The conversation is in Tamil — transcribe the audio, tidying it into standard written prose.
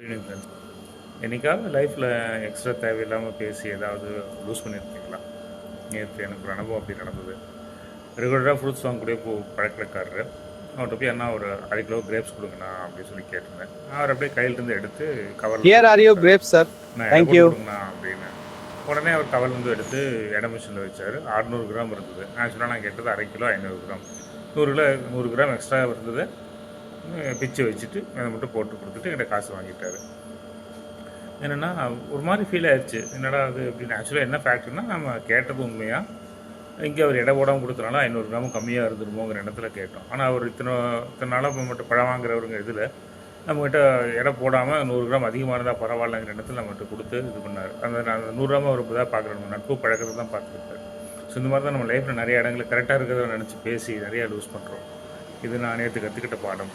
Evening friends. என்னைக்காவது லைஃப்பில் எக்ஸ்ட்ரா தேவையில்லாமல் பேசி ஏதாவது லூஸ் பண்ணியிருக்கீங்களா? நேற்று எனக்கு ஒரு அனுபவம் அப்படி நடந்தது. ரெகுலராக ஃப்ரூட்ஸ் வாங்கக்கூடிய பழக்கக்காரரு அவர்கிட்ட போய் அண்ணா ஒரு 1/2 கிலோ கிரேப்ஸ் கொடுங்கண்ணா அப்படின்னு சொல்லி கேட்டிருந்தேன். அவர் அப்படியே கையிலேருந்து எடுத்து Here are your கவரில் grapes, sir. நான் Thank போட்டு you. கொடுங்கண்ணா அப்படின்னு. உடனே அவர் கவர்லேருந்து எடுத்து எடை மிஷினில் வச்சார். 600 கிராம் இருந்தது. ஆக்சுவலாக நான் கேட்டது 1/2 கிலோ 500 கிராம். 100 கிராம் எக்ஸ்ட்ரா இருந்தது. பிச்சு வச்சுட்டு அதை மட்டும் போட்டு கொடுத்துட்டு என்கிட்ட காசு வாங்கிட்டார். என்னென்னா ஒரு மாதிரி ஃபீல் ஆயிடுச்சு. என்னடா அது அப்படின்னு. ஆக்சுவலாக என்ன ஃபேக்ட்னா நம்ம கேட்டது உண்மையாக இங்கே அவர் எடை போடாமல் கொடுத்தனால 500 கிராமும் கம்மியாக இருந்துருமோங்கிற எண்ணத்தில் கேட்டோம். ஆனால் அவர் இத்தனை நாளாக மட்டும் பழம் வாங்குறவருங்க இதில் நம்மகிட்ட எடை போடாமல் 100 கிராம் அதிகமாக இருந்தால் பரவாயில்லங்கிற எண்ணத்தில் நம்மகிட்ட கொடுத்து இது பண்ணார். அந்த 100 கிராம் அவர் இப்போ தான் பார்க்குறோம். நம்ம நட்பு பழக்கத்தை தான் பார்த்துருக்காரு. ஸோ இந்த மாதிரி தான் நம்ம லைஃப்பில் நிறைய இடங்களில் கரெக்டாக இருக்கிறத நினச்சி பேசி நிறையா லூஸ் பண்ணுறோம். இது நான் நேற்று கற்றுக்கிட்ட பாடம்.